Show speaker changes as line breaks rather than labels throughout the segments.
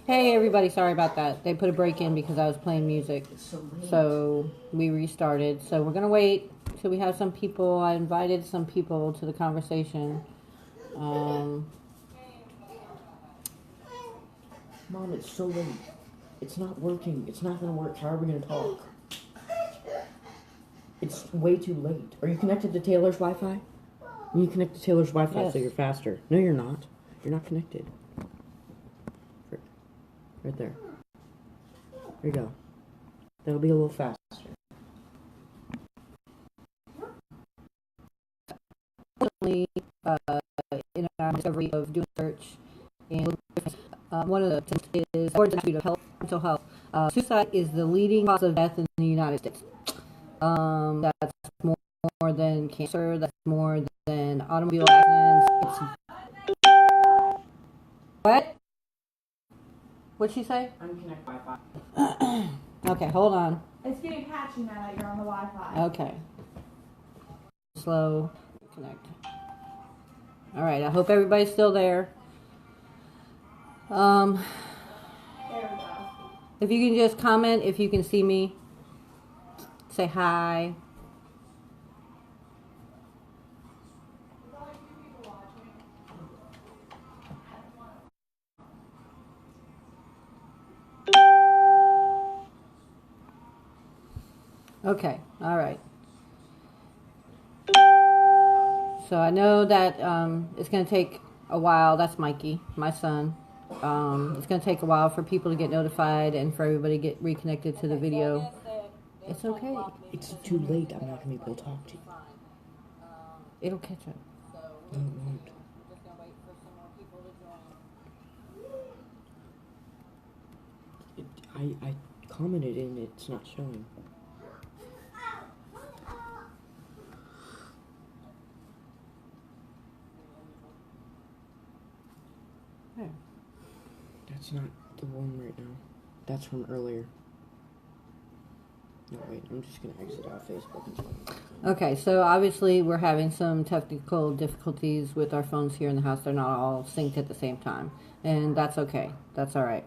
Hey everybody, sorry about that. They put a break in because I was playing music. So we restarted. So we're going to wait till we have some people. I invited some people to the conversation.
Mom, it's so late. It's not working. It's not going to work. How are we going to talk? It's way too late. Are you connected to Taylor's Wi-Fi? You connect to Taylor's Wi-Fi so you're faster. No, you're not. You're not connected. Right there. There you go. That'll be a little faster.
In our discovery of doing research, and one of the things is Board Institute of Health, Mental Health. Suicide is the leading cause of death in the United States. That's more than cancer. That's more than automobile accidents. What? What'd she say?
Unconnect Wi-Fi.
Okay, hold on.
It's getting patchy now that you're on the Wi-Fi.
Okay. Slow connect. All right, I hope everybody's still there.
There we go.
If you can just comment if you can see me. Say hi. Okay, all right. So I know that it's going to take a while. That's Mikey, my son. It's going to take a while for people to get notified and for everybody to get reconnected to the video. It's okay.
It's too late. I'm not going to be able to talk to you.
It'll catch up.
No, it won't. I commented and it's not showing.
There.
That's not the one right now. That's from earlier. No, wait, I'm just going to exit out Facebook and stuff.
Okay, so obviously we're having some technical difficulties with our phones here in the house. They're not all synced at the same time. And that's okay. That's all right.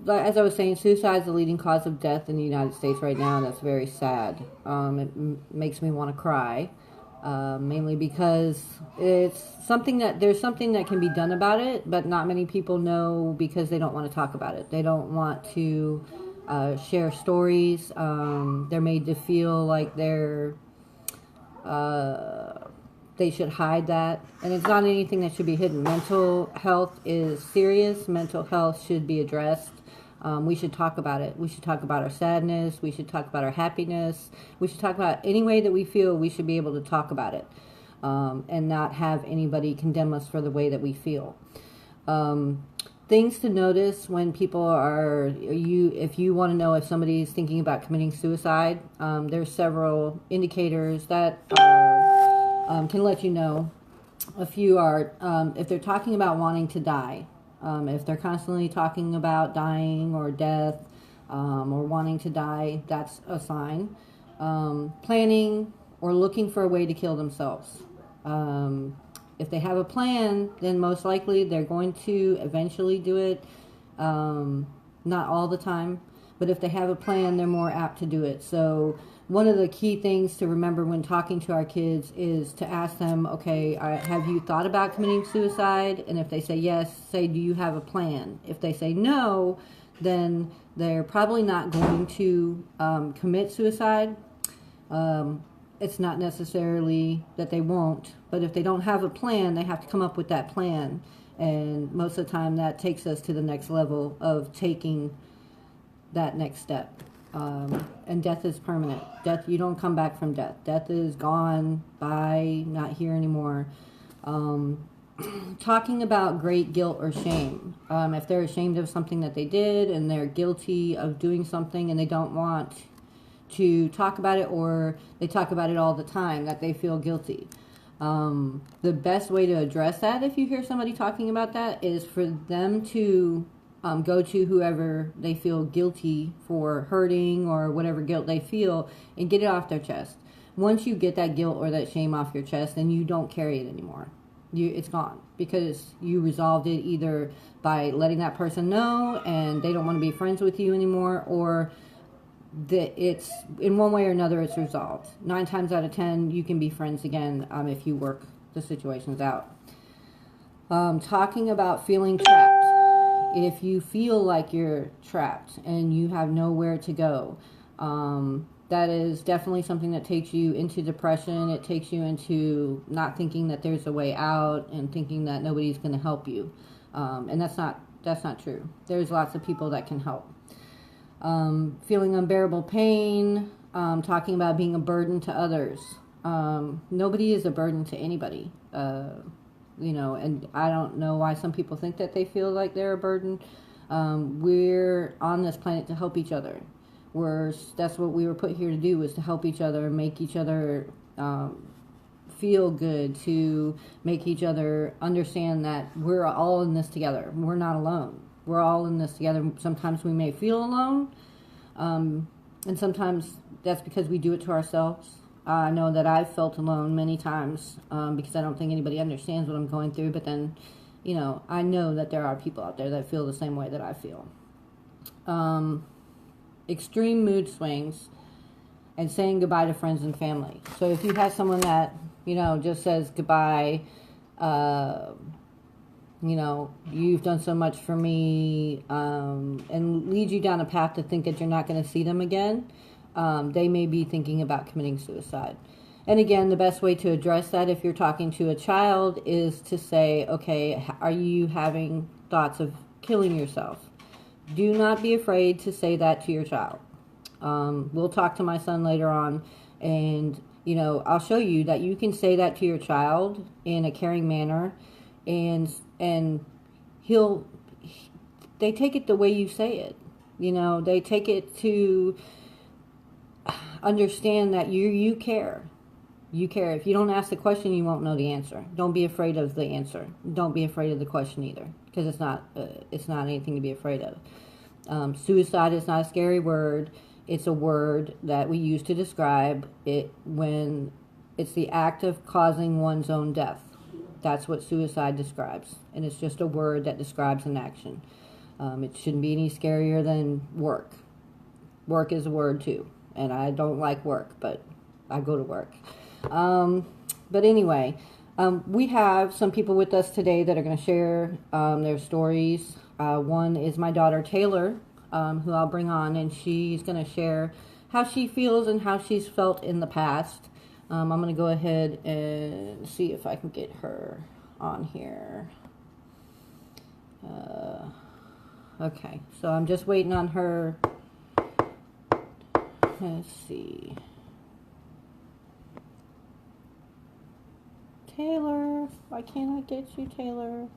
As I was saying, suicide is the leading cause of death in the United States right now, and that's very sad. It makes me want to cry, mainly because it's something that there's something that can be done about it, but not many people know because they don't want to talk about it. They don't want to share stories. They're made to feel like they should hide that, and it's not anything that should be hidden. Mental health is serious. Mental health should be addressed. We should talk about it. We should talk about our sadness. We should talk about our happiness. We should talk about any way that we feel. We should be able to talk about it, and not have anybody condemn us for the way that we feel. Things to notice when people if you want to know if somebody is thinking about committing suicide, there's several indicators that can let you know. A few are if they're talking about wanting to die, if they're constantly talking about dying or death, or wanting to die, that's a sign. Planning or looking for a way to kill themselves. If they have a plan, then most likely they're going to eventually do it. Not all the time, but if they have a plan, they're more apt to do it. So one of the key things to remember when talking to our kids is to ask them, okay, have you thought about committing suicide? And if they say yes, say, do you have a plan? If they say no, then they're probably not going to commit suicide. It's not necessarily that they won't, but if they don't have a plan, they have to come up with that plan. And most of the time that takes us to the next level of taking that next step. And death is permanent. Death, you don't come back from death. Death is gone, bye, not here anymore. Talking about great guilt or shame. If they're ashamed of something that they did and they're guilty of doing something and they don't want to talk about it, or they talk about it all the time, that they feel guilty. The best way to address that, if you hear somebody talking about that, is for them to go to whoever they feel guilty for hurting or whatever guilt they feel and get it off their chest. Once you get that guilt or that shame off your chest, then you don't carry it anymore. it's gone because you resolved it either by letting that person know and they don't want to be friends with you anymore, or that it's in one way or another it's resolved. 9 times out of 10 you can be friends again if you work the situations out. Talking about feeling trapped. If you feel like you're trapped and you have nowhere to go, that is definitely something that takes you into depression. It takes you into not thinking that there's a way out and thinking that nobody's going to help you. And that's not true. There's lots of people that can help. Feeling unbearable pain, talking about being a burden to others. Nobody is a burden to anybody. And I don't know why some people think that they feel like they're a burden. We're on this planet to help each other. That's what we were put here to do, was to help each other, make each other feel good, to make each other understand that we're all in this together. We're not alone. We're all in this together. Sometimes we may feel alone, and sometimes that's because we do it to ourselves. I know that I've felt alone many times because I don't think anybody understands what I'm going through, but then, I know that there are people out there that feel the same way that I feel. Extreme mood swings and saying goodbye to friends and family. So if you have someone that, just says goodbye, you've done so much for me, and leads you down a path to think that you're not going to see them again, they may be thinking about committing suicide. And again, the best way to address that if you're talking to a child is to say, okay, are you having thoughts of killing yourself? Do not be afraid to say that to your child. We'll talk to my son later on, and I'll show you that you can say that to your child in a caring manner, and they take it the way you say it. They take it to understand that you care. You care. If you don't ask the question, you won't know the answer. Don't be afraid of the answer. Don't be afraid of the question either, because it's not anything to be afraid of. Suicide is not a scary word. It's a word that we use to describe it when it's the act of causing one's own death. That's what suicide describes, and it's just a word that describes an action. It shouldn't be any scarier than work. Work is a word too, and I don't like work, but I go to work. But anyway, we have some people with us today that are going to share their stories. One is my daughter Taylor, who I'll bring on, and she's going to share how she feels and how she's felt in the past. I'm going to go ahead and see if I can get her on here. Okay, so I'm just waiting on her. Let's see. Taylor, why can't I get you, Taylor?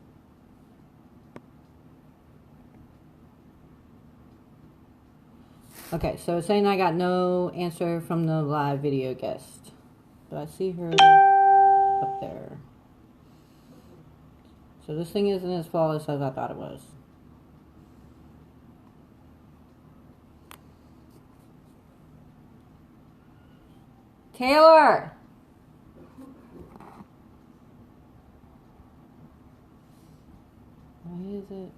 Okay, so it's saying I got no answer from the live video guest, but I see her up there. So this thing isn't as flawless as I thought it was. Taylor! Why is it?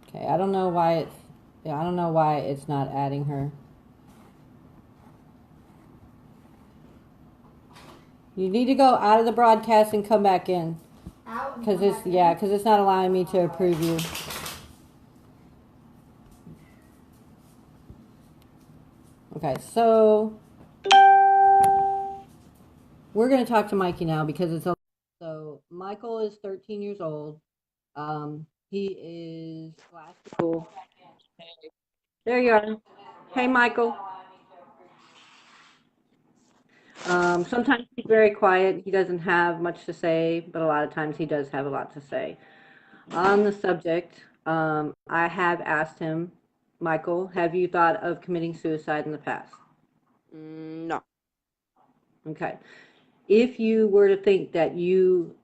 Okay, I don't know why it's not adding her. You need to go out of the broadcast and come back in.
Out.
Because it's not allowing me to approve you. Okay, so we're going to talk to Mikey now because so Michael is 13 years old. He is last school. There you are. Hey, Michael. Sometimes he's very quiet. He doesn't have much to say, but a lot of times he does have a lot to say. On the subject, I have asked him, Michael, have you thought of committing suicide in the past?
No.
Okay. If you were to think that you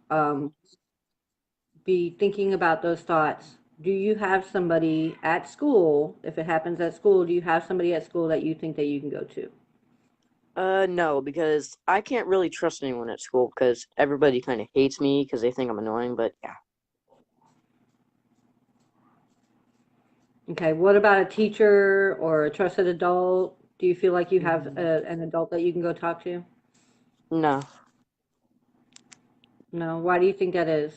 be thinking about those thoughts, do you have somebody at school, if it happens at school, do you have somebody at school that you think that you can go to?
No, because I can't really trust anyone at school because everybody kind of hates me because they think I'm annoying, but yeah.
Okay, what about a teacher or a trusted adult? Do you feel like you have an adult that you can go talk to?
No.
No, why do you think that is?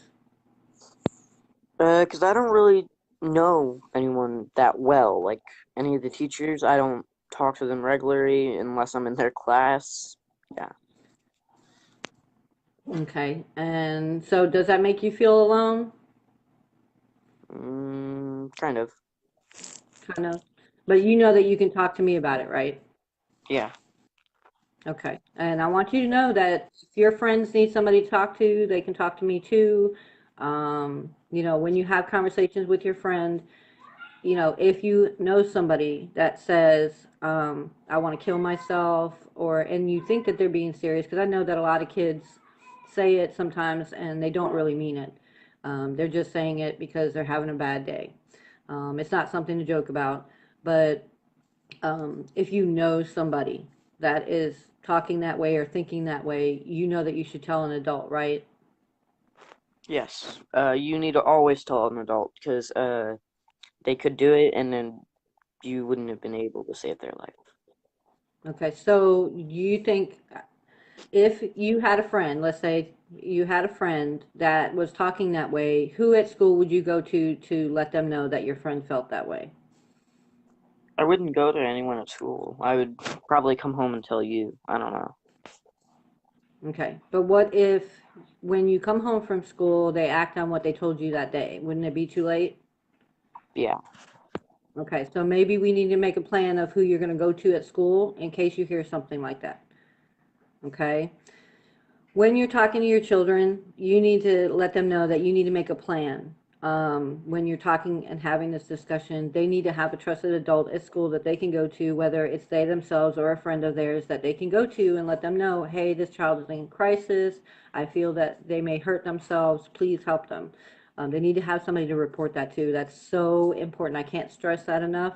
Because I don't really know anyone that well. Like, any of the teachers, I don't talk to them regularly unless I'm in their class. Yeah.
Okay, and so does that make you feel alone?
Kind of.
Kind of. But you know that you can talk to me about it, right?
Yeah.
Okay. And I want you to know that if your friends need somebody to talk to, they can talk to me too. When you have conversations with your friend, if you know somebody that says, I want to kill myself, and you think that they're being serious, because I know that a lot of kids say it sometimes and they don't really mean it. They're just saying it because they're having a bad day. It's not something to joke about, but if you know somebody that is talking that way or thinking that way, you know that you should tell an adult, right?
Yes. You need to always tell an adult because they could do it and then you wouldn't have been able to save their life.
Okay, so you think if you had a friend, let's say you had a friend that was talking that way, who at school would you go to let them know that your friend felt that way?
I wouldn't go to anyone at school. I would probably come home and tell you. I don't know.
Okay, but what if when you come home from school, they act on what they told you that day? Wouldn't it be too late?
Yeah.
Okay, so maybe we need to make a plan of who you're going to go to at school in case you hear something like that. Okay? When you're talking to your children, you need to let them know that you need to make a plan. When you're talking and having this discussion, they need to have a trusted adult at school that they can go to, whether it's they themselves or a friend of theirs that they can go to and let them know, hey, this child is in crisis. I feel that they may hurt themselves. Please help them. They need to have somebody to report that to. That's so important. I can't stress that enough.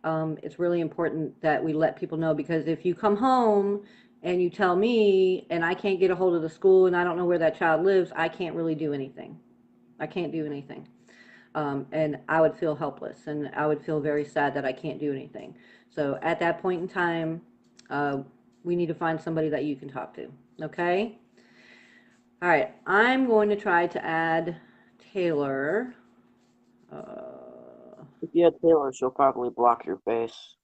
It's really important that we let people know, because if you come home and you tell me and I can't get a hold of the school and I don't know where that child lives, I can't really do anything. I can't do anything. And I would feel helpless and I would feel very sad that I can't do anything. So at that point in time, uh, we need to find somebody that you can talk to. Okay? All right. I'm going to try to add Taylor. Uh,
If you had Taylor, she'll probably block your face.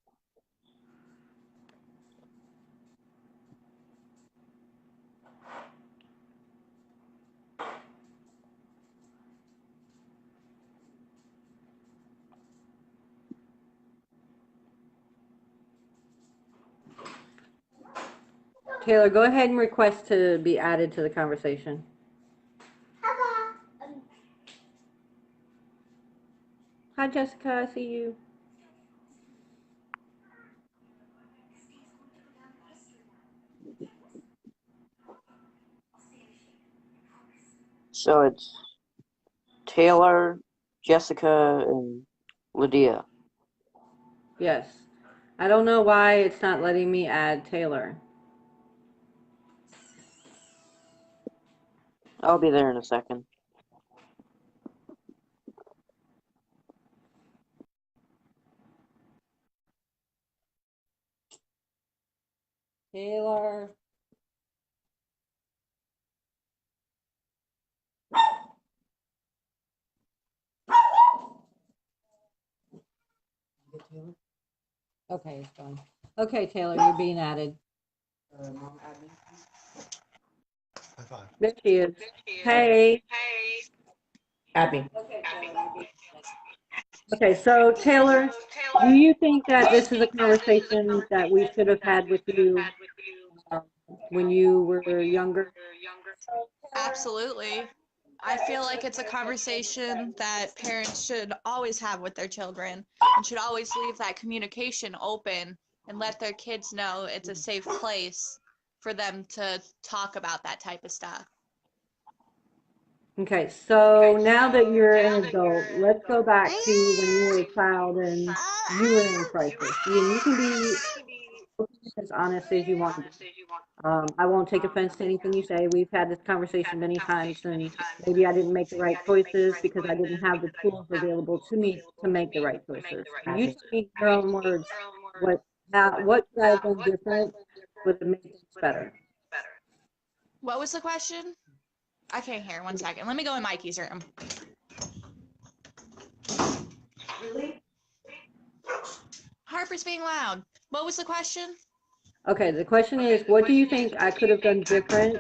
Taylor, go ahead and request to be added to the conversation. Hi, Jessica. I see you.
So it's Taylor, Jessica, and Ladea.
Yes. I don't know why it's not letting me add Taylor.
I'll be there in a second.
Taylor. Okay, it's fine. Okay, Taylor, you're being added.
Mom, add me.
High five.
There she is. Hey.
Add me.
Okay, Taylor, you're being added. Okay, so Taylor, do you think that this is a conversation that we should have had with you um, when you were younger?
Absolutely. I feel like it's a conversation that parents should always have with their children and should always leave that communication open and let their kids know it's a safe place for them to talk about that type of stuff.
Okay, so now that you're an adult, let's go back to when you were a child and you were in a crisis. You can be as honest as you want to be. I won't take offense to anything you say. We've had this conversation many times, and maybe I didn't make the right choices because I didn't have the tools available to me to make the right choices. You tell me in your own words what could I have done different would have made things better.
What was the question? I can't hear. 1 second. Let me go in Mikey's room.
Really?
Harper's being loud. What was the question?
Okay, the question is, what do you think I could have done different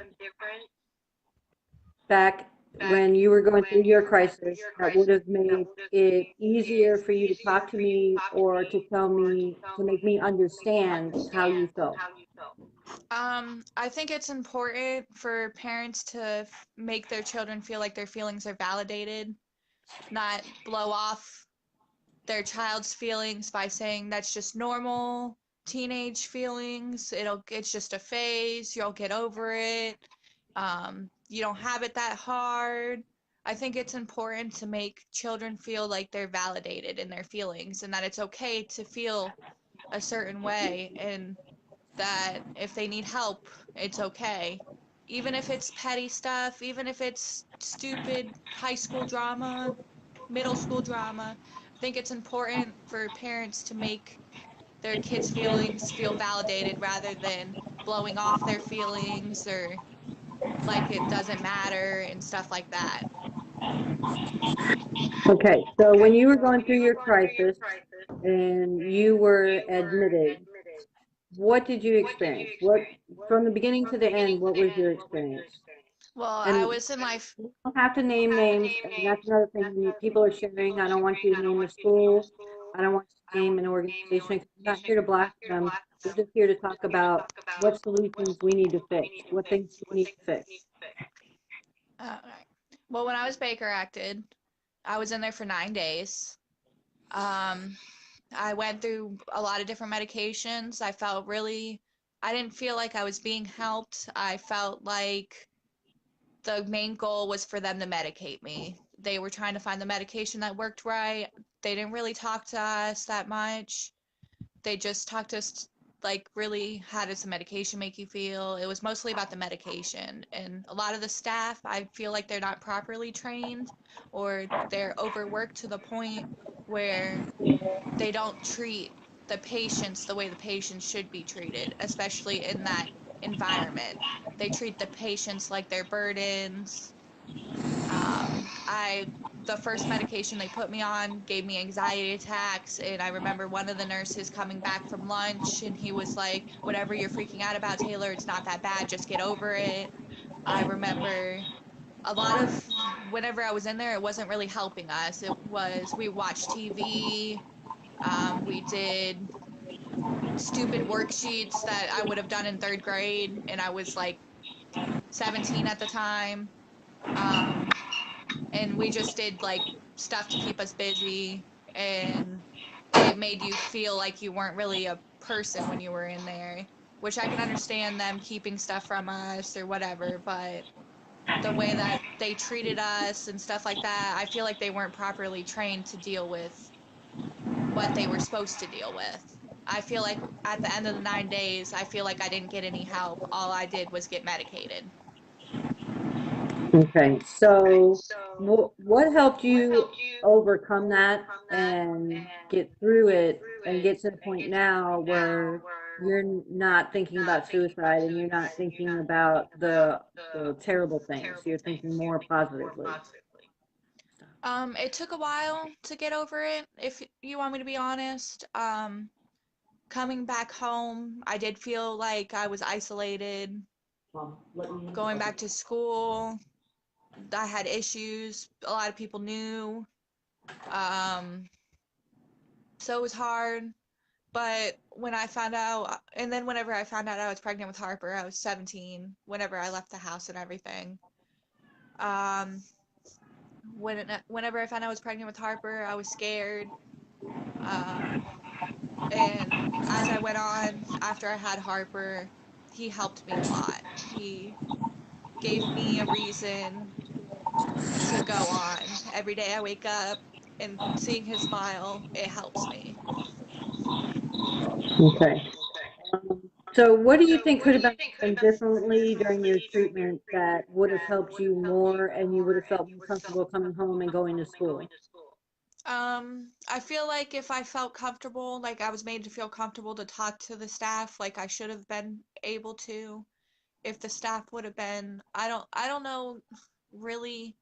back when you were going through your crisis that would have made it easier for you to talk to me or to tell me to make me understand how you felt?
I think it's important for parents to make their children feel like their feelings are validated, not blow off their child's feelings by saying that's just normal teenage feelings. It's just a phase. You'll get over it. You don't have it that hard. I think it's important to make children feel like they're validated in their feelings and that it's okay to feel a certain way and that if they need help, it's okay. Even if it's petty stuff, even if it's stupid high school drama, middle school drama, I think it's important for parents to make their kids' feelings feel validated rather than blowing off their feelings or like it doesn't matter and stuff like that.
Okay, so when you were going through your crisis and you were admitted, what did you experience? What, from the beginning to the end, what was your experience?
Well, I
And
was in my
you don't have to name names, and that's another thing people are sharing. I don't want you to name a school. I don't want you to name an organization. 'Cause we're not here to blast them. We're just here to talk about what solutions we need to fix, what things we need to fix.
right. Well, when I was Baker acted, I was in there for 9 days. Um, I went through a lot of different medications. I didn't feel like I was being helped. I felt like the main goal was for them to medicate me. They were trying to find the medication that worked right. They didn't really talk to us that much. They just talked to us like really how does the medication make you feel? It was mostly about the medication. And a lot of the staff, I feel like they're not properly trained or they're overworked to the point where they don't treat the patients the way the patients should be treated, especially in that environment. They treat the patients like they're burdens. The first medication they put me on gave me anxiety attacks, and I remember one of the nurses coming back from lunch, and he was like, "Whatever you're freaking out about, Taylor, it's not that bad. Just get over it." I remember a lot of whenever I was in there, it wasn't really helping us. We watched TV. We did stupid worksheets that I would have done in third grade, and I was like 17 at the time. And we just did like stuff to keep us busy, and it made you feel like you weren't really a person when you were in there, which I can understand them keeping stuff from us or whatever, but the way that they treated us and stuff like that, I feel like they weren't properly trained to deal with what they were supposed to deal with. I feel like at the end of the 9 days, I feel like I didn't get any help. All I did was get medicated.
Okay, so what helped you overcome that and get through it and get to the point now where you're not thinking about suicide and you're not thinking about the terrible things. You're thinking more positively.
It took a while to get over it, if you want me to be honest. Coming back home, I did feel like I was isolated. Going back to school, I had issues. A lot of people knew. Um, so it was hard. But when I found out, and then whenever I found out I was pregnant with Harper, I was 17, whenever I left the house and everything. Um, whenever I found out I was pregnant with Harper, I was scared. Um, and as I went on, after I had Harper, he helped me a lot. He gave me a reason to go on. Every day I wake up and seeing his smile, it helps me.
Okay. So what do you think could have been done differently during your treatment that would have helped you more and you would have felt more comfortable coming home and going to school?
I feel like if I felt comfortable, like I was made to feel comfortable to talk to the staff, like I should have been able to. If the staff would have been, I don't know really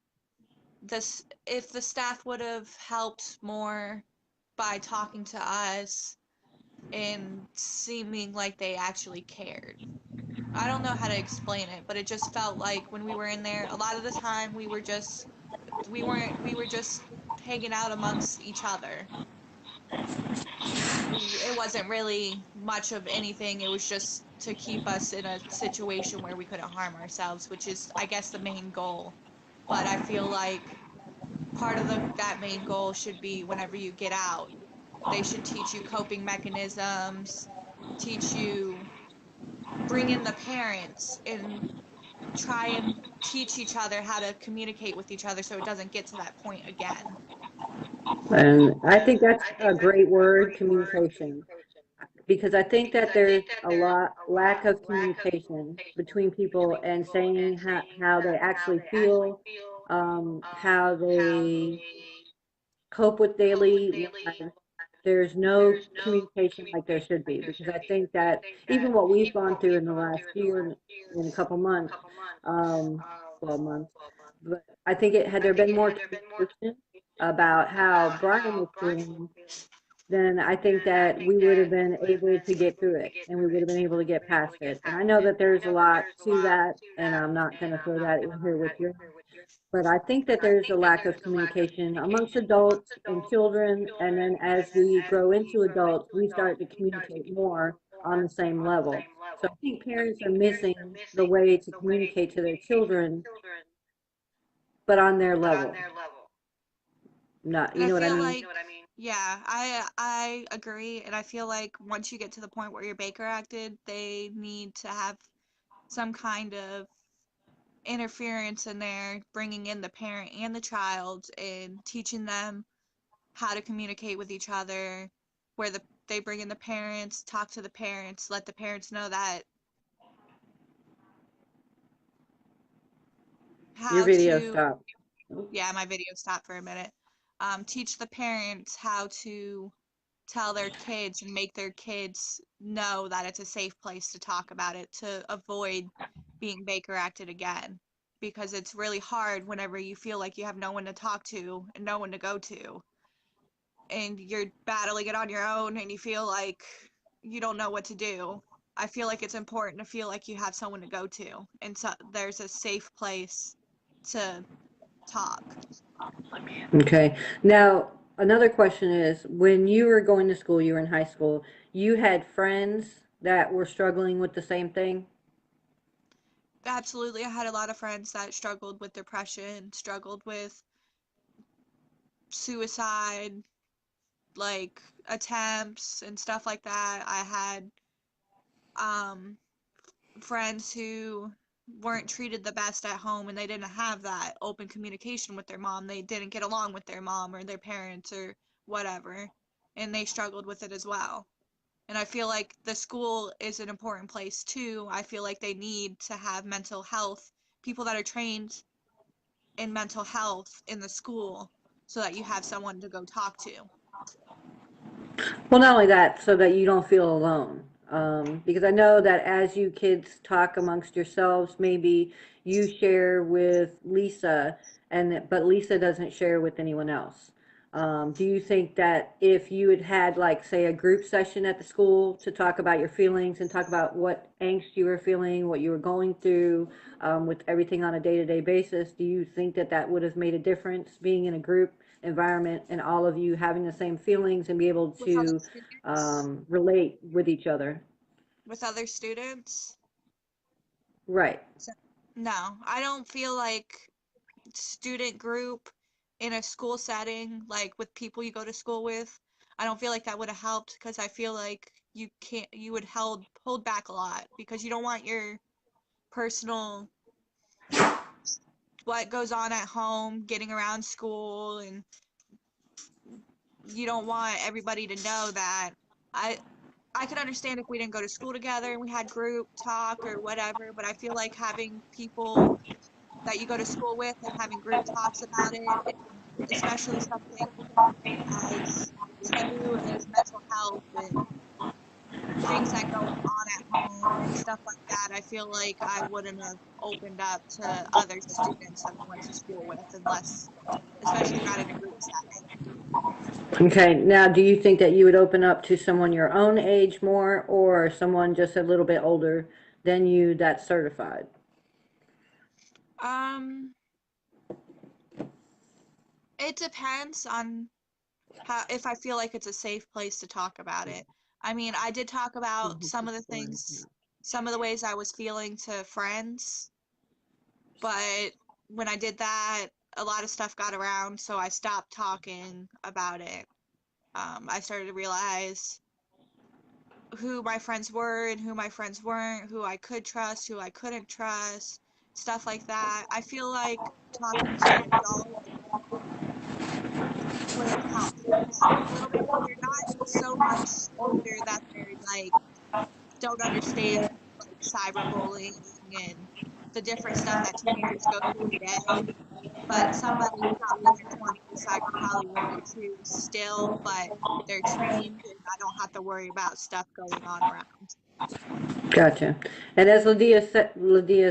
this if the staff would have helped more by talking to us and seeming like they actually cared. I don't know how to explain it, but it just felt like when we were in there, a lot of the time we were just hanging out amongst each other. It wasn't really much of anything. It was just to keep us in a situation where we couldn't harm ourselves, which is, I guess, the main goal. But I feel like part of that main goal should be whenever you get out, they should teach you coping mechanisms, teach you, bring in the parents, and try and teach each other how to communicate with each other so it doesn't get to that point again.
And I think that's a great word, communication, because I think that there's a lot lack of communication between people and saying how they actually feel, how they cope with daily lives. There's no communication like there should be because I think that even what we've gone through in the last year and in a couple months, um, 12 months, but I think it had there been more communication about how Brian was feeling, then I think that we would have been able to get through it and we would have been able to get past it. And I know that there's a lot to that, and I'm not going to throw that in here with you. But I think that there's a lack of communication amongst adults and children, and then as we grow into adults, we start to communicate more on the same level. So I think parents are missing the way to communicate to their children, but on their level. Not,
And
you
I
know what I
feel
mean?
like, yeah, I agree, and I feel like once you get to the point where you're Baker acted, they need to have some kind of interference in there, bringing in the parent and the child and teaching them how to communicate with each other, where they bring in the parents, talk to the parents, let the parents know that
Your
how
video
to,
stopped.
yeah, my video stopped for a minute. Teach the parents how to tell their kids and make their kids know that it's a safe place to talk about it to avoid being Baker acted again. Because it's really hard whenever you feel like you have no one to talk to and no one to go to, and you're battling it on your own and you feel like you don't know what to do. I feel like it's important to feel like you have someone to go to and so there's a safe place to talk.
Okay. Now, another question is, when you were going to school, you were in high school, you had friends that were struggling with the same thing?
Absolutely, I had a lot of friends that struggled with depression, struggled with suicide, like attempts and stuff like that. I had um friends who weren't treated the best at home and they didn't have that open communication with their mom. They didn't get along with their mom or their parents or whatever, and they struggled with it as well. And I feel like the school is an important place too. I feel like they need to have mental health people that are trained in mental health in the school so that you have someone to go talk to.
Well, not only that, so that you don't feel alone. Because I know that as you kids talk amongst yourselves, maybe you share with Lisa, but Lisa doesn't share with anyone else. Do you think that if you had had, like, say, a group session at the school to talk about your feelings and talk about what angst you were feeling, what you were going through, with everything on a day-to-day basis, do you think that that would have made a difference being in a group environment and all of you having the same feelings and be able
With other
to
students?
relate with each other?
With other students?
Right.
No, I don't feel like student group in a school setting, like with people you go to school with, I don't feel like that would have helped because I feel like you would hold back a lot because you don't want your personal what goes on at home, getting around school, and you don't want everybody to know that. I could understand if we didn't go to school together and we had group talk or whatever, but I feel like having people that you go to school with and having group talks about it, and especially something as taboo as mental health and things that go on at home and stuff like that, I feel like I wouldn't have opened up to other students that I went to school with unless, especially not in a group setting.
Okay, now do you think that you would open up to someone your own age more or someone just a little bit older than you that's certified?
It depends on how, if I feel like it's a safe place to talk about it. I mean, I did talk about some of the things, some of the ways I was feeling to friends, but when I did that, a lot of stuff got around, so I stopped talking about it. I started to realize who my friends were and who my friends weren't, who I could trust, who I couldn't trust, stuff like that. I feel like talking to an adult when it's not a little bit older, not so much older that they're like don't understand like cyberbullying and the different stuff that teenagers go through today. But somebody probably in their 20s, I could probably relate to still, but they're trained and I don't have to worry about stuff going on around.
Gotcha. And as Ladea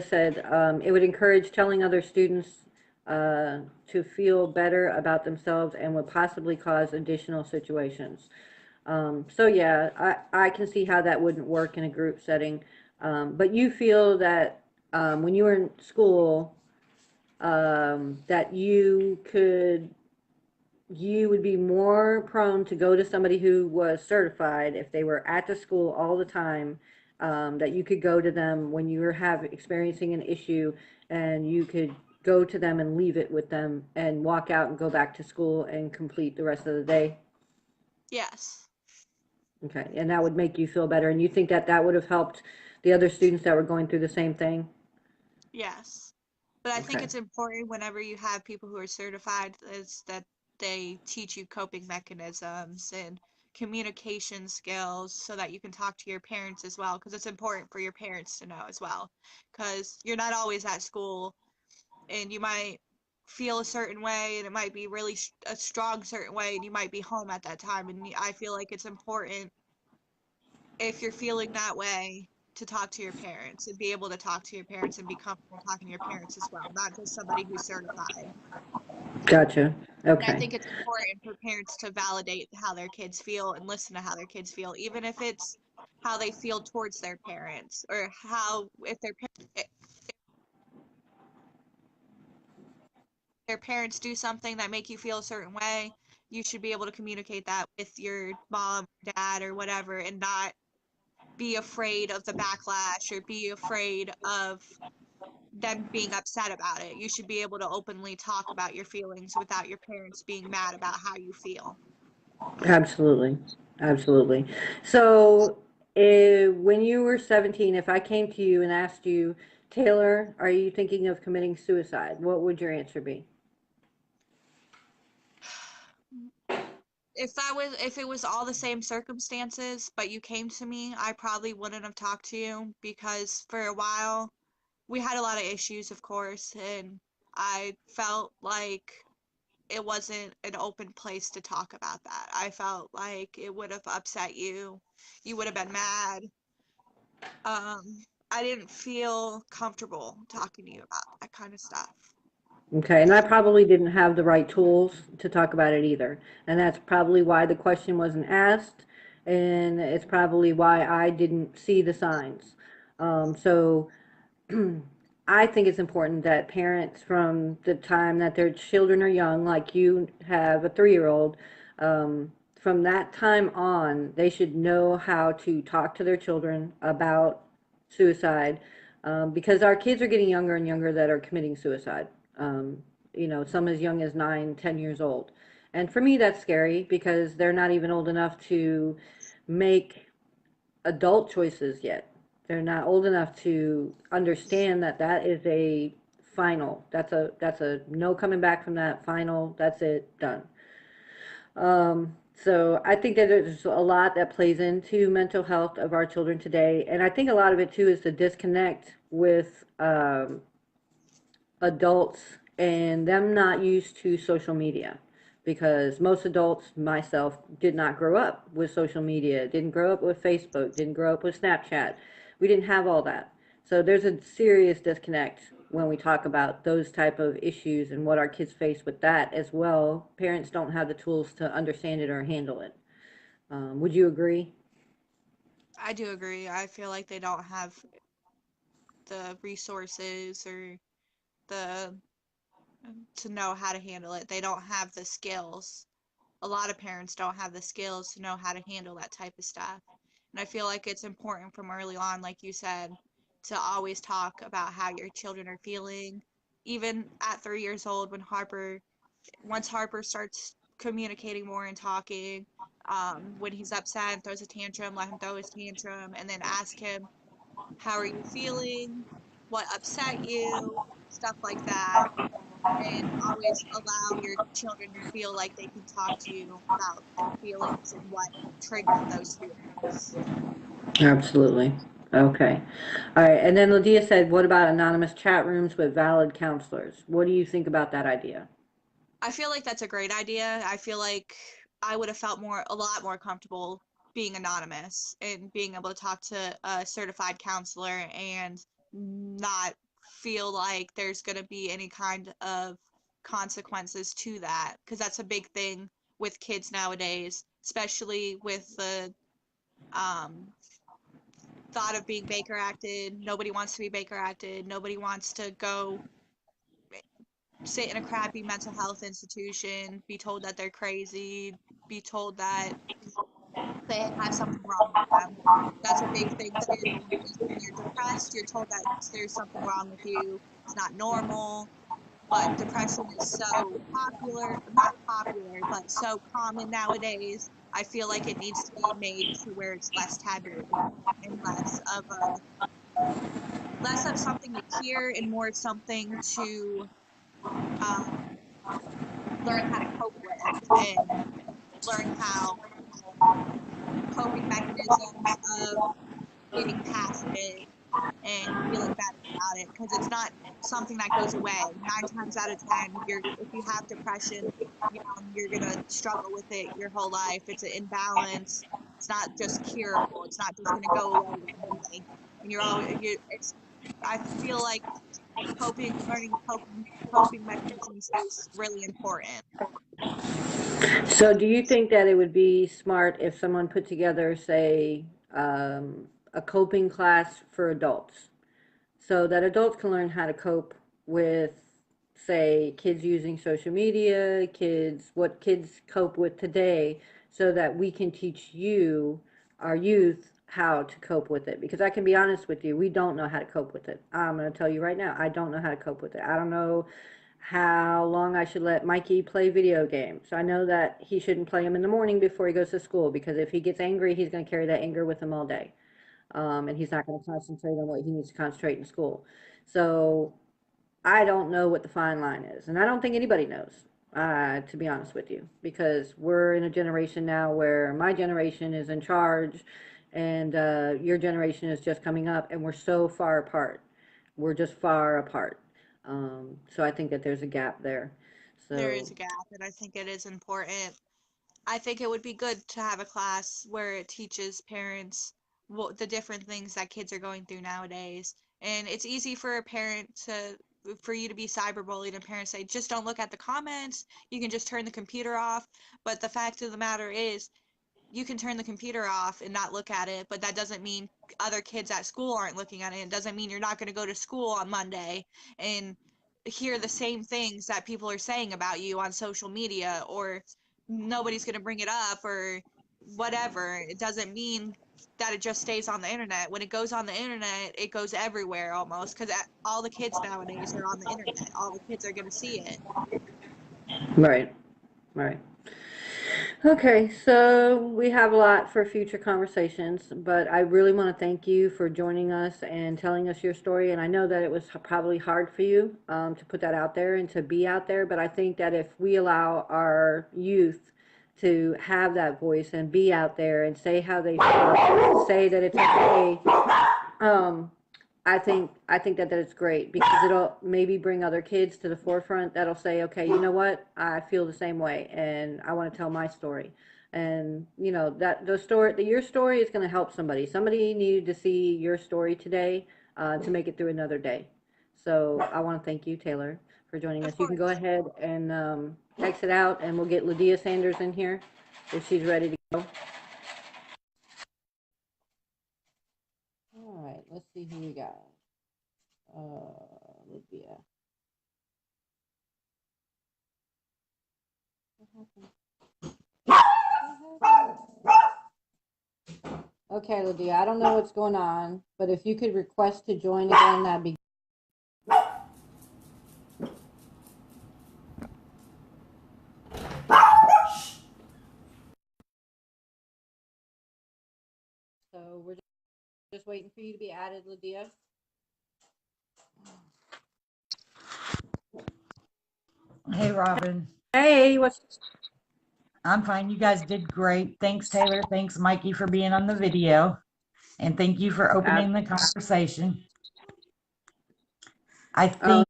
said, it would encourage telling other students to feel better about themselves and would possibly cause additional situations. So yeah, I can see how that wouldn't work in a group setting. But you feel that when you were in school, that you would be more prone to go to somebody who was certified if they were at the school all the time, that you could go to them when you were experiencing an issue and you could go to them and leave it with them and walk out and go back to school and complete the rest of the day.
Yes.
Okay, and that would make you feel better, and you think that that would have helped the other students that were going through the same thing?
Yes. But I think
Okay.
it's important whenever you have people who are certified is that they teach you coping mechanisms and communication skills so that you can talk to your parents as well, because it's important for your parents to know as well, because you're not always at school and you might feel a certain way and it might be really a strong certain way and you might be home at that time, and I feel like it's important if you're feeling that way to talk to your parents and be able to talk to your parents and be comfortable talking to your parents as well, not just somebody who's certified.
Gotcha.
And I
Okay.
think it's important for parents to validate how their kids feel and listen to how their kids feel, even if it's how they feel towards their parents or how if their parents do something that make you feel a certain way, you should be able to communicate that with your mom, dad, or whatever, and not be afraid of the backlash or be afraid of them being upset about it. You should be able to openly talk about your feelings without your parents being mad about how you feel.
Absolutely. Absolutely. So, when you were 17, if I came to you and asked you, Taylor, are you thinking of committing suicide? What would your answer be?
If it was all the same circumstances, but you came to me, I probably wouldn't have talked to you because for a while we had a lot of issues, of course, and I felt like it wasn't an open place to talk about that. I felt like it would have upset you. You would have been mad. I didn't feel comfortable talking to you about that kind of stuff.
Okay, and I probably didn't have the right tools to talk about it either. And that's probably why the question wasn't asked, and it's probably why I didn't see the signs. So I think it's important that parents, from the time that their children are young, like you have a 3-year-old, from that time on, they should know how to talk to their children about suicide, because our kids are getting younger and younger that are committing suicide. Um, some as young as 9, 10 years old. And for me, that's scary because they're not even old enough to make adult choices yet. They're not old enough to understand that that is a final. That's a no coming back from that. Final. That's it. Done. So I think that there's a lot that plays into mental health of our children today, and I think a lot of it too is the disconnect with adults and them not used to social media, because most adults, myself, did not grow up with social media, didn't grow up with Facebook, didn't grow up with Snapchat. We didn't have all that. So there's a serious disconnect when we talk about those type of issues and what our kids face with that as well. Parents don't have the tools to understand it or handle it. Would you agree?
I do agree. I feel like they don't have the resources or the to know how to handle it. They don't have the skills. A lot of parents don't have the skills to know how to handle that type of stuff. And I feel like it's important from early on, like you said, to always talk about how your children are feeling. Even at 3 years old, once Harper starts communicating more and talking, when he's upset and throws a tantrum, let him throw his tantrum, and then ask him, how are you feeling? What upset you? Stuff like that, and always allow your children to feel like they can talk to you about their feelings and what triggered those feelings.
Absolutely. Okay. All right. And then Ladea said, what about anonymous chat rooms with valid counselors? What do you think about that idea?
I feel like that's a great idea. I feel like I would have felt a lot more comfortable being anonymous and being able to talk to a certified counselor and not feel like there's going to be any kind of consequences to that, because that's a big thing with kids nowadays, especially with the um, thought of being Baker acted. Nobody wants to be Baker acted. Nobody wants to go sit in a crappy mental health institution, be told that they're crazy, be told that they have something wrong with them. That's a big thing too, is when you're depressed, you're told that there's something wrong with you, it's not normal. But depression is so popular, not popular, but so common nowadays. I feel like it needs to be made to where it's less taboo and less of something to hear and more something to um, learn how to cope with and learn how coping mechanisms of getting past it and feeling better about it, because it's not something that goes away. 9 times out of 10, if you have depression young, you're gonna struggle with it your whole life. It's an imbalance. It's not just curable. It's not just gonna go away one day. And you're always you. It's. I feel like learning coping mechanisms is really important.
So, do you think that it would be smart if someone put together, say, a coping class for adults, so that adults can learn how to cope with, say, kids using social media, what kids cope with today, so that we can teach our youth, how to cope with it? Because I can be honest with you, we don't know how to cope with it. I'm going to tell you right now, I don't know how to cope with it. I don't know how long I should let Mikey play video games. I know that he shouldn't play them in the morning before he goes to school, because if he gets angry, he's going to carry that anger with him all day. And he's not going to concentrate on what he needs to concentrate in school. So I don't know what the fine line is, and I don't think anybody knows, to be honest with you, because we're in a generation now where my generation is in charge, and your generation is just coming up, and we're so far apart. We're just far apart. So I think that there's a gap there.
There is
So
a gap, and I think it is important. I think it would be good to have a class where it teaches parents what the different things that kids are going through nowadays. And it's easy for a parent for you to be cyberbullied and parents say, just don't look at the comments. You can just turn the computer off. But the fact of the matter is, you can turn the computer off and not look at it, but that doesn't mean other kids at school aren't looking at it. It doesn't mean you're not going to go to school on Monday and hear the same things that people are saying about you on social media, or nobody's going to bring it up or whatever. It doesn't mean that it just stays on the internet. When it goes on the internet, it goes everywhere almost, because all the kids nowadays are on the internet. All the kids are going to see it.
right, right. Okay, so we have a lot for future conversations, but I really want to thank you for joining us and telling us your story. And I know that it was probably hard for you to put that out there and to be out there, but I think that if we allow our youth to have that voice and be out there and say how they feel, say that it's okay, um, I think that it's great because it'll maybe bring other kids to the forefront that'll say, okay, you know what, I feel the same way, and I want to tell my story, and that the story, that your story is going to help somebody. Somebody needed to see your story today to make it through another day. So I want to thank you, Taylor, for joining us.
Of
You can go
course.
ahead and exit out, and we'll get Ladea Sanders in here if she's ready to go. All right, let's see who we got. Ladea. Okay, Ladea, I don't know what's going on, but if you could request to join again, that'd be. So we're just waiting for you to be added, Ladea.
Hey, Robin.
Hey, what's
I'm fine. You guys did great. Thanks, Taylor. Thanks, Mikey, for being on the video. And thank you for opening the conversation. I think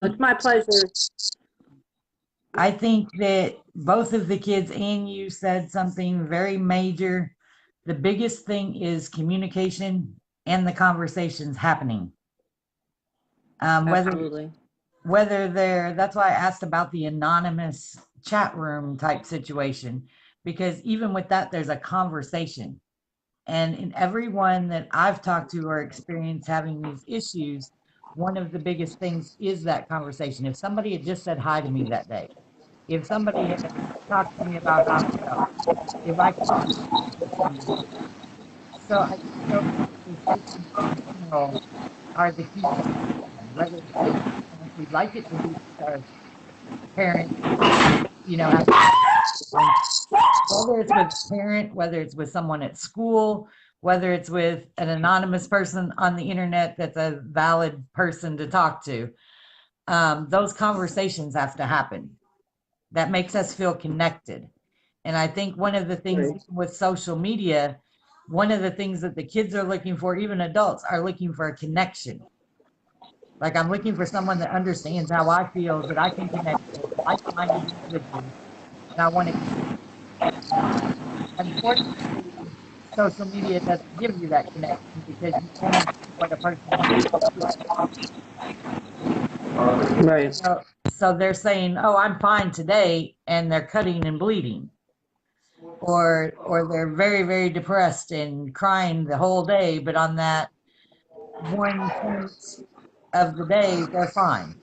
it's my pleasure.
I think that both of the kids and you said something very major. The biggest thing is communication and the conversations happening.
Absolutely.
Whether they're, that's why I asked about the anonymous chat room type situation, because even with that, there's a conversation. And in everyone that I've talked to or experienced having these issues, one of the biggest things is that conversation. If somebody had just said hi to me that day, if somebody had talked to me about how I felt, if I communicated with someone. So I think those conversations in general are the key communication, whether it's with, if we'd like it to be with our parents, have, whether it's with a parent, whether it's with someone at school, whether it's with an anonymous person on the internet that's a valid person to talk to. Those conversations have to happen. That makes us feel connected. And I think one of the things with social media, one of the things that the kids are looking for, even adults, are looking for a connection. Like, I'm looking for someone that understands how I feel, that I can connect with, like-minded individuals, and I want to. Unfortunately, social media doesn't give you that connection because you only see what a person wants.
Right.
So they're saying, "Oh, I'm fine today," and they're cutting and bleeding, or they're very, very depressed and crying the whole day, but on that 1 point of the day, they're fine.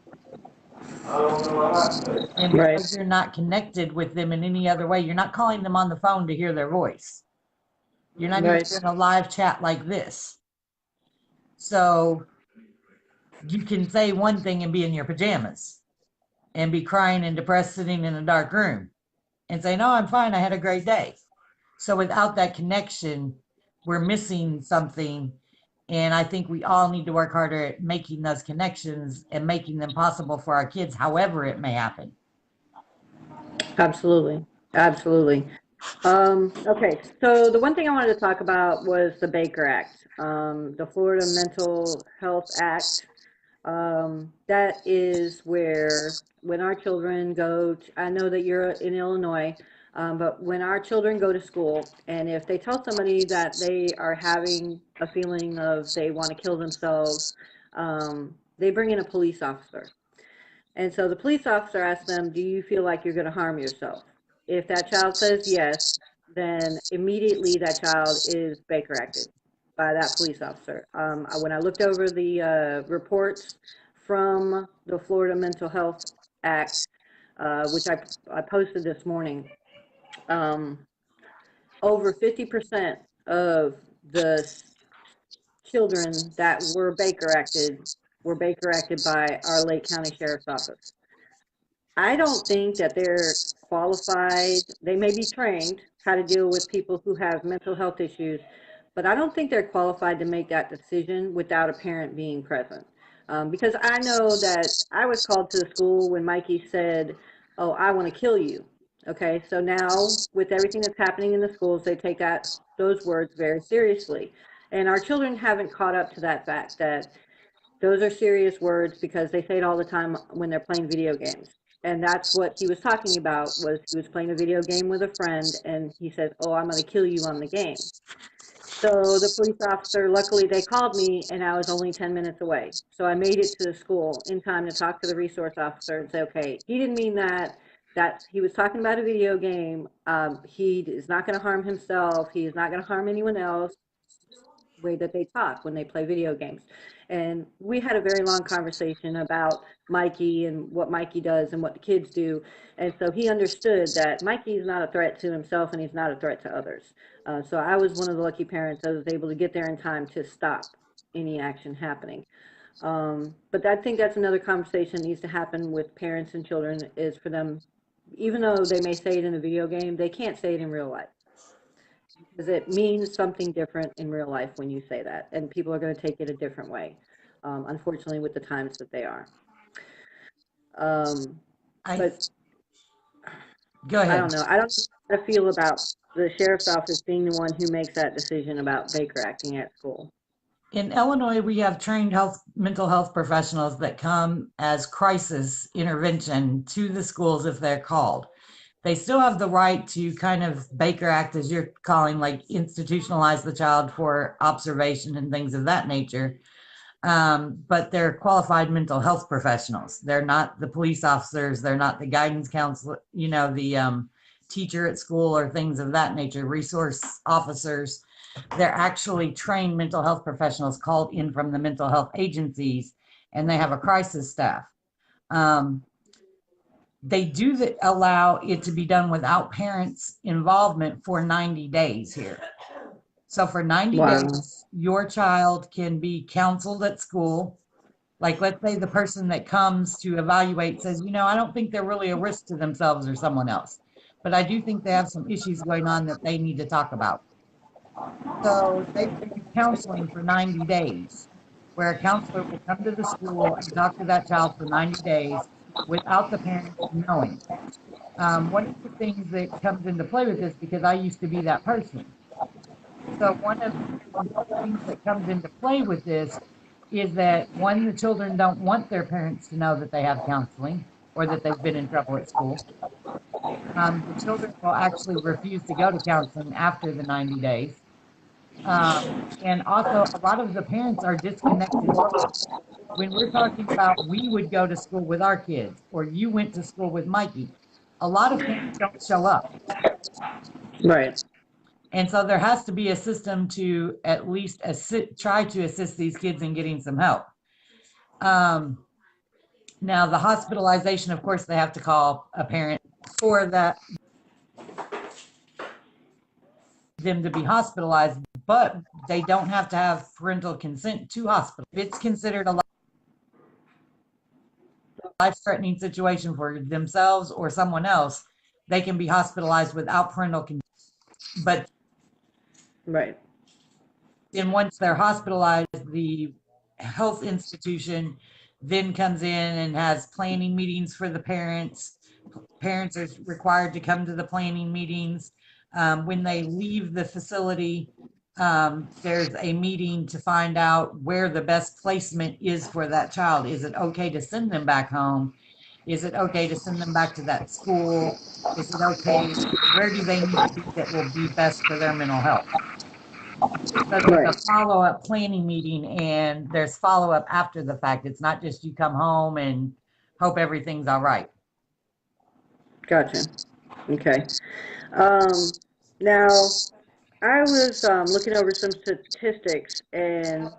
And because you're not connected with them in any other way, you're not calling them on the phone to hear their voice. You're not even doing a live chat like this. So you can say one thing and be in your pajamas and be crying and depressed sitting in a dark room and say, no, I'm fine. I had a great day. So without that connection, we're missing something. And I think we all need to work harder at making those connections and making them possible for our kids, however it may happen.
Absolutely. Absolutely. Okay, so the one thing I wanted to talk about was the Baker Act, the Florida Mental Health Act. That is where when our children go to, I know that you're in Illinois, but when our children go to school and if they tell somebody that they are having a feeling of they want to kill themselves, they bring in a police officer. And so the police officer asks them, do you feel like you're going to harm yourself? If that child says yes, then immediately that child is Baker acted by that police officer. When I looked over the reports from the Florida Mental Health Act, which I posted this morning, over 50% of the children that were Baker acted by our Lake County Sheriff's Office. I don't think that they're qualified. They may be trained how to deal with people who have mental health issues, but I don't think they're qualified to make that decision without a parent being present. Because I know that I was called to the school when Mikey said, "Oh, I want to kill you." Okay, so now with everything that's happening in the schools, they take those words very seriously, and our children haven't caught up to that fact that those are serious words because they say it all the time when they're playing video games. And that's what he was talking about, was he was playing a video game with a friend and he says, "Oh, I'm going to kill you on the game." So the police officer, luckily they called me and I was only 10 minutes away. So I made it to the school in time to talk to the resource officer and say, "Okay, he didn't mean that. That he was talking about a video game. He is not going to harm himself. He is not going to harm anyone else." Way that they talk when they play video games. And we had a very long conversation about Mikey and what Mikey does and what the kids do. And so he understood that Mikey is not a threat to himself and he's not a threat to others. So I was one of the lucky parents that was able to get there in time to stop any action happening. But I think that's another conversation that needs to happen with parents and children, is for them, even though they may say it in a video game, they can't say it in real life, because it means something different in real life when you say that, and people are going to take it a different way, unfortunately, with the times that they are.
I
But
go
I
ahead.
don't know. I don't know how to feel about the sheriff's office being the one who makes that decision about Baker acting at school.
In Illinois, we have trained mental health professionals that come as crisis intervention to the schools if they're called. They still have the right to kind of Baker Act, as you're calling, like institutionalize the child for observation and things of that nature. But they're qualified mental health professionals. They're not the police officers. They're not the guidance counselor, the teacher at school or things of that nature, resource officers. They're actually trained mental health professionals called in from the mental health agencies, and they have a crisis staff. They do allow it to be done without parents' involvement for 90 days here. So for 90
Wow.
days, your child can be counseled at school. Like, let's say the person that comes to evaluate says, I don't think they're really a risk to themselves or someone else, but I do think they have some issues going on that they need to talk about. So they do counseling for 90 days, where a counselor will come to the school and talk to that child for 90 days without the parents knowing. One of the things that comes into play with this, because I used to be that person. So one of the things that comes into play with this is that when the children don't want their parents to know that they have counseling or that they've been in trouble at school, the children will actually refuse to go to counseling after the 90 days. And also, a lot of the parents are disconnected. When we're talking about we would go to school with our kids, or you went to school with Mikey, a lot of parents don't show up.
Right.
And so there has to be a system to at least try to assist these kids in getting some help. Now, the hospitalization, of course, they have to call a parent for that, them to be hospitalized, but they don't have to have parental consent to hospital. If it's considered a life-threatening situation for themselves or someone else, they can be hospitalized without parental consent. But
Right.
then once they're hospitalized, the health institution then comes in and has planning meetings for the parents. Parents are required to come to the planning meetings. When they leave the facility, there's a meeting to find out where the best placement is for that child. Is it okay to send them back home? Is it okay to send them back to that school? Is it okay? Where do they need to be that will be best for their mental health? So there's a follow-up planning meeting, and there's follow-up after the fact. It's not just you come home and hope everything's all right.
Gotcha. Okay. Now, I was looking over some statistics, and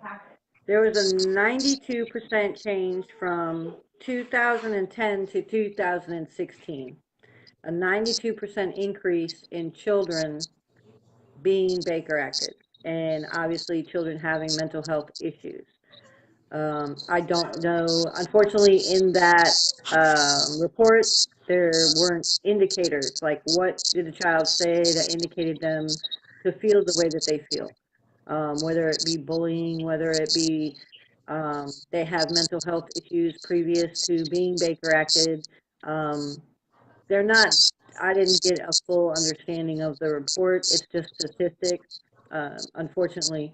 there was a 92% change from 2010 to 2016. A 92% increase in children being Baker acted, and obviously children having mental health issues. I don't know. Unfortunately, in that report, there weren't indicators. Like, what did the child say that indicated them to feel the way that they feel? Whether it be bullying, whether it be they have mental health issues previous to being Baker acted. They're not, I didn't get a full understanding of the report. It's just statistics, unfortunately,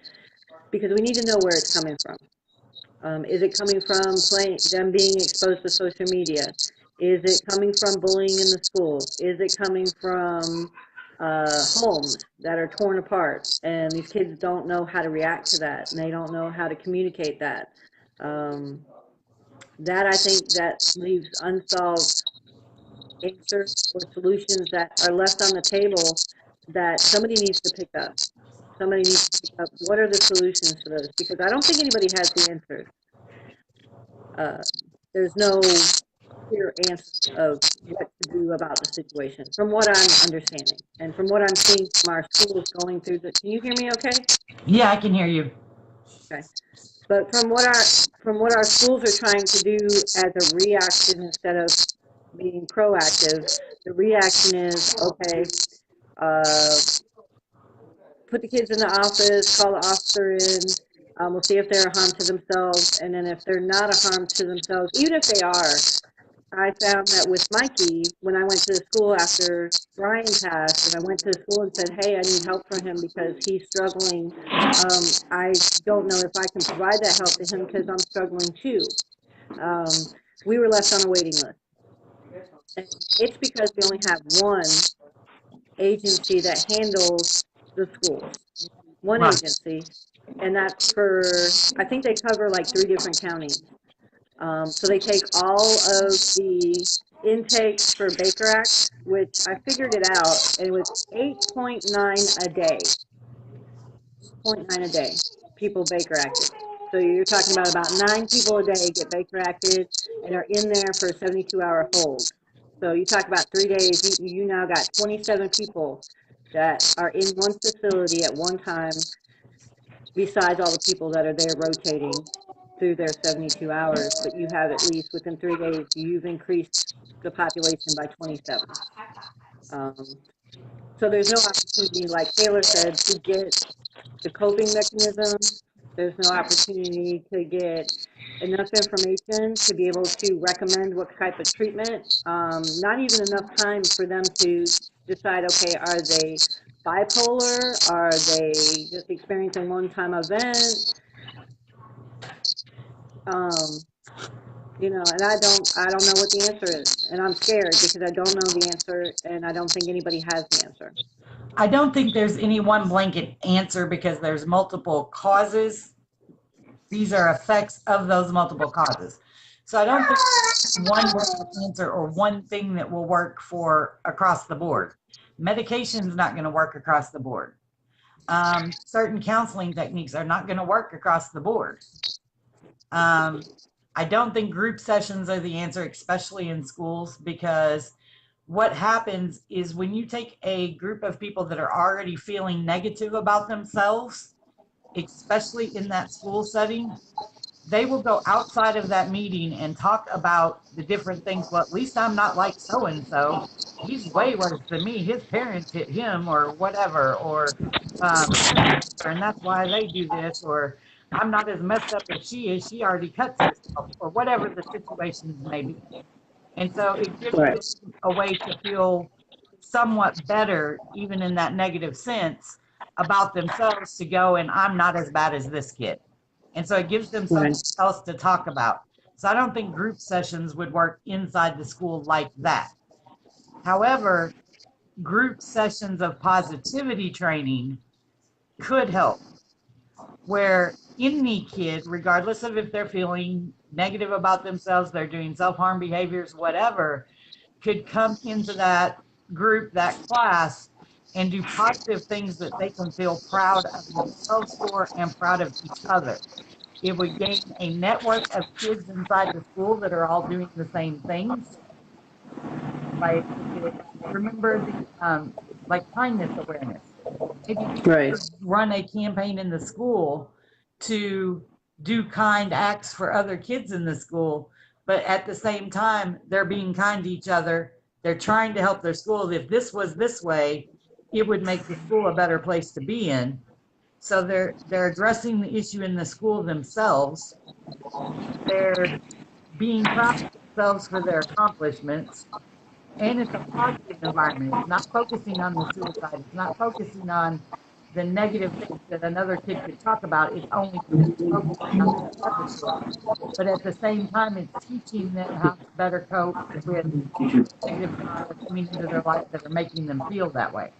because we need to know where it's coming from. Is it coming from them being exposed to social media? Is it coming from bullying in the school? Is it coming from homes that are torn apart and these kids don't know how to react to that and they don't know how to communicate that? That I think that leaves unsolved answers or solutions that are left on the table that somebody needs to pick up. Somebody needs to pick up what are the solutions to those, because I don't think anybody has the answers. There's no clear answer of what to do about the situation, from what I'm understanding and from what I'm seeing from our schools going through the. Can you hear me? Okay.
Yeah, I can hear you.
Okay. But from what our schools are trying to do as a reaction instead of being proactive, the reaction is okay. Put the kids in the office, call the officer in. We'll see if they're a harm to themselves, and then if they're not a harm to themselves, even if they are, I found that with Mikey, when I went to the school after Brian passed, and I went to the school and said, hey, I need help for him because he's struggling. I don't know if I can provide that help to him because I'm struggling too. We were left on a waiting list. And it's because we only have one agency that handles the schools. One
Right.
agency, and that's for, I think they cover like 3 different counties. So they take all of the intakes for Baker Act, which I figured it out, and it was 8.9 a day. 0.9 a day, people Baker acted. So you're talking about 9 people a day get Baker acted and are in there for a 72-hour hold. So you talk about 3 days, you now got 27 people that are in one facility at one time, besides all the people that are there rotating through their 72 hours. But you have, at least within 3 days, you've increased the population by 27. So there's no opportunity, like Taylor said, to get the coping mechanism. There's no opportunity to get enough information to be able to recommend what type of treatment. Not even enough time for them to decide, okay, are they bipolar? Are they just experiencing one-time event? And I don't know what the answer is, and I'm scared because I don't know the answer, and I don't think anybody has the answer.
I don't think there's any one blanket answer because there's multiple causes. These are effects of those multiple causes. So I don't think one answer or one thing that will work for across the board. Medication is not going to work across the board. Certain counseling techniques are not going to work across the board. I don't think group sessions are the answer, especially in schools, because what happens is when you take a group of people that are already feeling negative about themselves, especially in that school setting, they will go outside of that meeting and talk about the different things. Well, at least I'm not like so-and-so. He's way worse than me. His parents hit him or whatever, or and that's why they do this, or I'm not as messed up as she is. She already cuts herself, or whatever the situations may be. And so it gives
Right.
them a way to feel somewhat better, even in that negative sense, about themselves, to go and I'm not as bad as this kid. And so it gives them something else to talk about. So I don't think group sessions would work inside the school like that. However, group sessions of positivity training could help, where any kid, regardless of if they're feeling negative about themselves, they're doing self-harm behaviors, whatever, could come into that group, that class, and do positive things that they can feel proud of themselves for and proud of each other. It would gain a network of kids inside the school that are all doing the same things. Like, remember the like kindness awareness. Maybe we
Right.
run a campaign in the school to do kind acts for other kids in the school, but at the same time, they're being kind to each other. They're trying to help their school. If this was this way, it would make the school a better place to be in. So they're addressing the issue in the school themselves. They're being proud of themselves for their accomplishments. And it's a positive environment. It's not focusing on the suicide. It's not focusing on the negative things that another kid could talk about. It's only focusing on the positive. But at the same time, it's teaching them how to better cope with negative things that are coming into their life that are making them feel that way.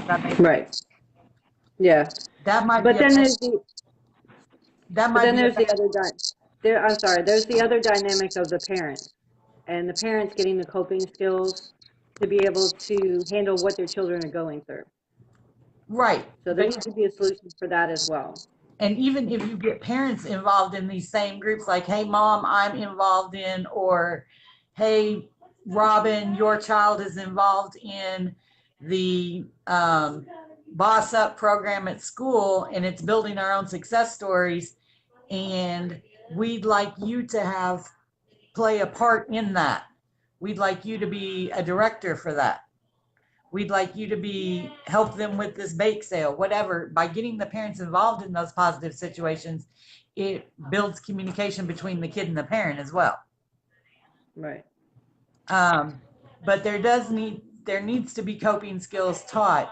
That makes
Right. Yeah.
that might
But
be
then
a,
there's the
that
but
might
then
be
there's
a,
the other I'm sorry. There's the other dynamic of the parents and the parents getting the coping skills to be able to handle what their children are going through.
right.
So there needs to be a solution for that as well.
And even if you get parents involved in these same groups, like, hey, mom, I'm involved in, or hey, Robin, your child is involved in the Boss Up program at school, and it's building our own success stories. And we'd like you to play a part in that. We'd like you to be a director for that. We'd like you to help them with this bake sale, whatever. By getting the parents involved in those positive situations, it builds communication between the kid and the parent as well.
Right.
But there needs to be coping skills taught,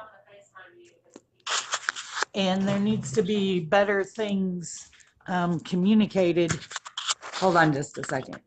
and there needs to be better things communicated. Hold on just a second.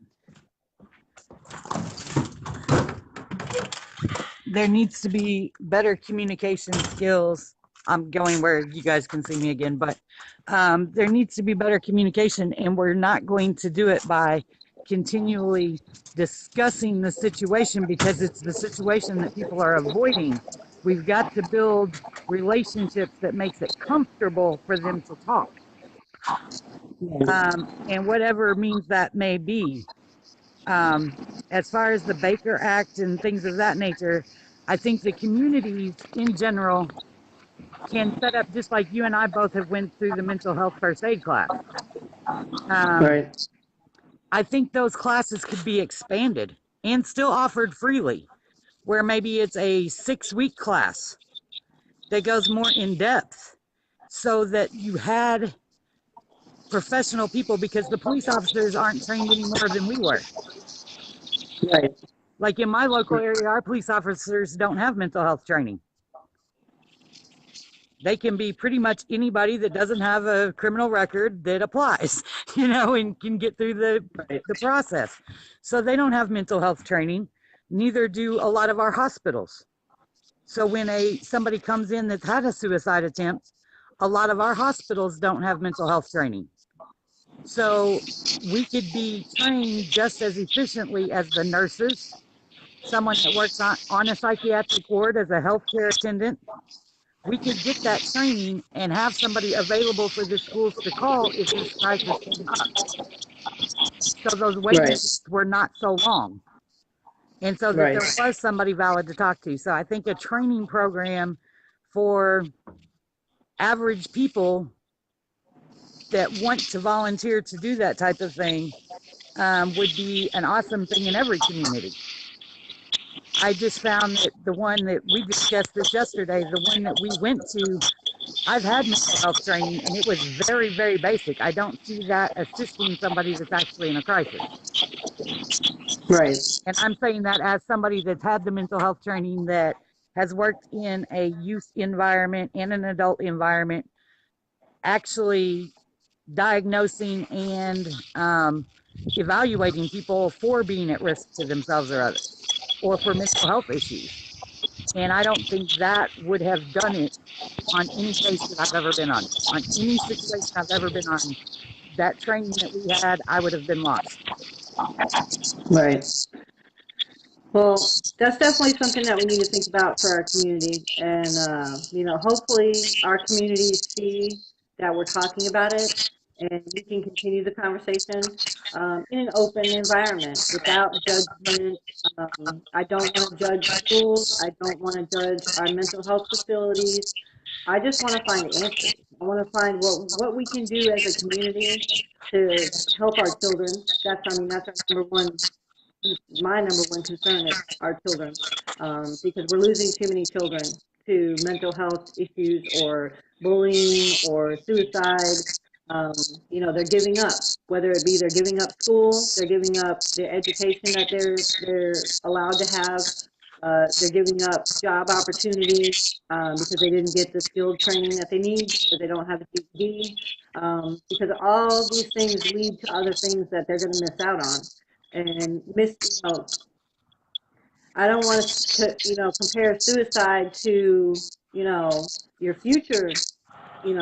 There needs to be better communication skills. I'm going where you guys can see me again, but there needs to be better communication, and we're not going to do it by continually discussing the situation, because it's the situation that people are avoiding. We've got to build relationships that makes it comfortable for them to talk, and whatever means that may be. As far as the Baker Act and things of that nature, I think the communities in general can set up, just like you and I both have went through the mental health first aid class.
Right.
I think those classes could be expanded and still offered freely, where maybe it's a 6-week class that goes more in depth, so that you had professional people, because the police officers aren't trained any more than we were.
Right.
Like in my local area, our police officers don't have mental health training. They can be pretty much anybody that doesn't have a criminal record that applies, and can get through the process. So they don't have mental health training. Neither do a lot of our hospitals. So when somebody comes in that's had a suicide attempt, a lot of our hospitals don't have mental health training. So we could be trained just as efficiently as the nurses, someone that works on a psychiatric ward as a healthcare attendant. We could get that training and have somebody available for the schools to call if this crisis came up. So those waiting lists were not so long. And so that there was somebody valid to talk to. So I think a training program for average people that want to volunteer to do that type of thing would be an awesome thing in every community. I just found that the one that we discussed this yesterday, the one that we went to, I've had mental health training, and it was very, very basic. I don't see that assisting somebody that's actually in a crisis.
Right.
And I'm saying that as somebody that's had the mental health training, that has worked in a youth environment and an adult environment, actually diagnosing and evaluating people for being at risk to themselves or others, or for mental health issues. And I don't think that would have done it on any case that I've ever been on any situation I've ever been on. That training that we had, I would have been lost.
Right. Well, that's definitely something that we need to think about for our community. And, hopefully our communities see that we're talking about it, and we can continue the conversation in an open environment without judgment. I don't want to judge schools. I don't want to judge our mental health facilities. I just want to find answers. I want to find what we can do as a community to help our children. That's our number one, my number one concern is our children, because we're losing too many children to mental health issues or bullying or suicide. Um, they're giving up, whether it be they're giving up school, they're giving up the education that they're allowed to have, they're giving up job opportunities because they didn't get the skilled training that they need, because they don't have a GED, because all these things lead to other things that they're going to miss out on. And I don't want to, compare suicide to, your future,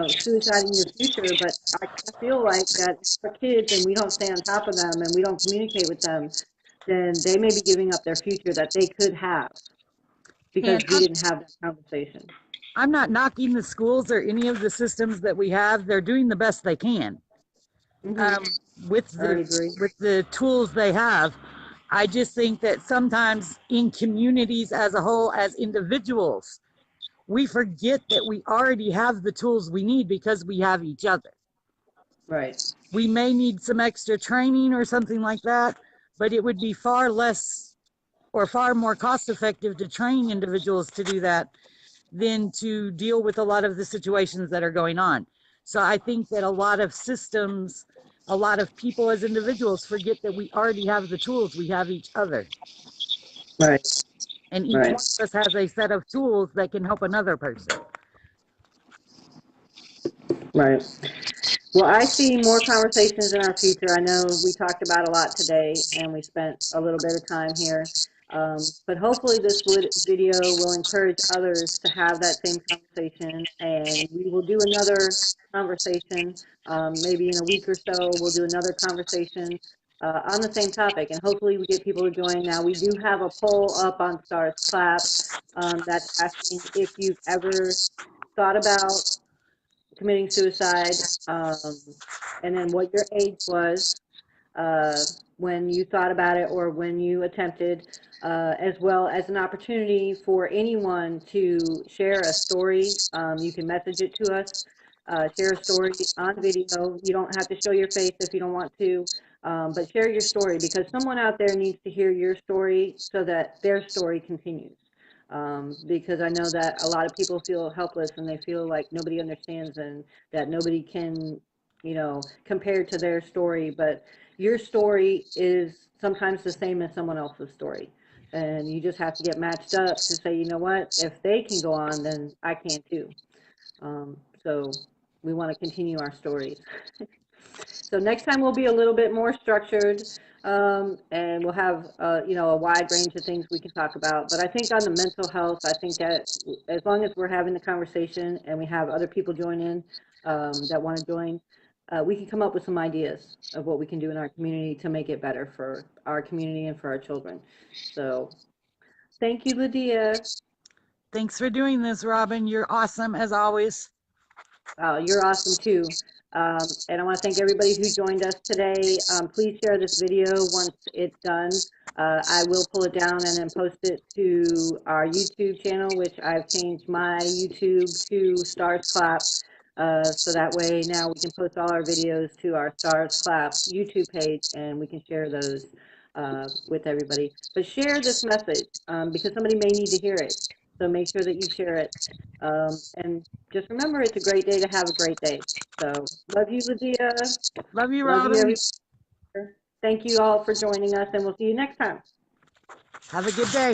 suicide in your future, but I feel like that for kids and we don't stay on top of them and we don't communicate with them, then they may be giving up their future that they could have because
And
we didn't have that conversation.
I'm not knocking the schools or any of the systems that we have. They're doing the best they can with the tools they have. I just think that sometimes in communities as a whole, as individuals, we forget that we already have the tools we need because we have each other.
Right.
We may need some extra training or something like that, but it would be far less or far more cost effective to train individuals to do that than to deal with a lot of the situations that are going on. So I think that a lot of systems, a lot of people as individuals forget that we already have the tools. We have each other.
Right.
And each one of us has a set of tools that can help another person.
Right. Well, I see more conversations in our future. I know we talked about a lot today and we spent a little bit of time here. But hopefully this video will encourage others to have that same conversation, and we will do another conversation. Maybe in a week or so, we'll do another conversation on the same topic, and hopefully we get people to join. Now, we do have a poll up on Stars Clap that's asking if you've ever thought about committing suicide, and then what your age was when you thought about it or when you attempted, as well as an opportunity for anyone to share a story. You can message it to us, share a story on video. You don't have to show your face if you don't want to, but share your story, because someone out there needs to hear your story so that their story continues. Because I know that a lot of people feel helpless and they feel like nobody understands and that nobody can, compare to their story. But your story is sometimes the same as someone else's story. And you just have to get matched up to say, you know what, if they can go on, then I can too. So we want to continue our stories. So next time we'll be a little bit more structured, and we'll have a wide range of things we can talk about. But I think on the mental health, I think that as long as we're having the conversation and we have other people join in that want to join, we can come up with some ideas of what we can do in our community to make it better for our community and for our children. So thank you, Ladea.
Thanks for doing this, Robin. You're awesome as always.
You're awesome too. And I want to thank everybody who joined us today. Please share this video once it's done. I will pull it down and then post it to our YouTube channel, which I've changed my YouTube to Stars Clap. So that way now we can post all our videos to our Stars Clap YouTube page, and we can share those with everybody. But share this message because somebody may need to hear it. So make sure that you share it. And just remember, it's a great day to have a great day. So love you, Ladea.
Love you,
Love
Robin.
you, thank you all for joining us, and we'll see you next time.
Have a good day.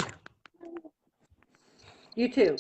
You too.